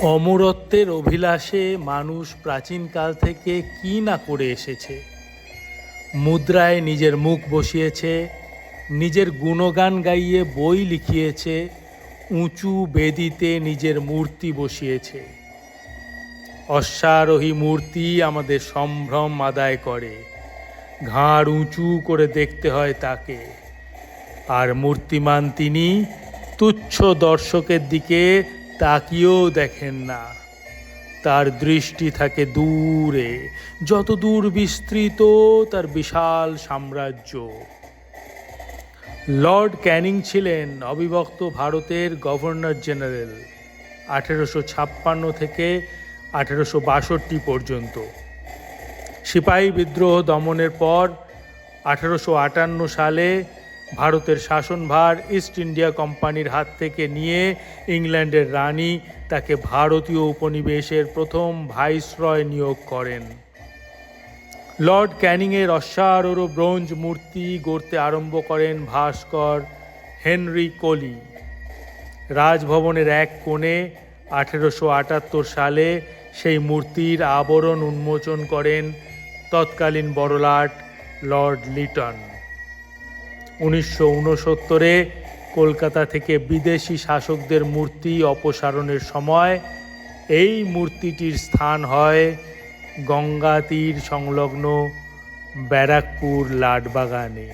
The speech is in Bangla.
অমরত্বের অভিলাষে মানুষ প্রাচীনকাল থেকে কি না করে এসেছে। মুদ্রায় নিজের মুখ বসিয়েছে, নিজের গুণগান গাইয়ে বই লিখিয়েছে, উঁচু বেদিতে নিজের মূর্তি বসিয়েছে। অশ্বারোহী মূর্তি আমাদের সম্ভ্রম আদায় করে, ঘাড় উঁচু করে দেখতে হয় তাকে। আর মূর্তিমান তিনি তুচ্ছ দর্শকের দিকে তাকিয়েও দেখেন না। তার দৃষ্টি থাকে দূরে, যত দূর বিস্তৃত তার বিশাল সাম্রাজ্য। লর্ড ক্যানিং ছিলেন অবিভক্ত ভারতের গভর্নর জেনারেল 1856 থেকে 1862 পর্যন্ত। সিপাহী বিদ্রোহ দমনের পর 1858 সালে ভারতের শাসনভার ইস্ট ইন্ডিয়া কোম্পানির হাত থেকে নিয়ে ইংল্যান্ডের রানী তাকে ভারতীয় উপনিবেশের প্রথম ভাইসরয় নিয়োগ করেন। লর্ড ক্যানিংয়ের অশ্বারূঢ় ব্রোঞ্জ মূর্তি গড়তে আরম্ভ করেন ভাস্কর হেনরি কোলি। রাজভবনের এক কোণে 1878 সালে সেই মূর্তির আবরণ উন্মোচন করেন তৎকালীন বড়লাট লর্ড লিটন। 1969-এ কলকাতা থেকে বিদেশি শাসকদের মূর্তি অপসারণের সময় এই মূর্তিটির স্থান হয় গঙ্গা তীর সংলগ্ন ব্যারাকপুর লাটবাগানে।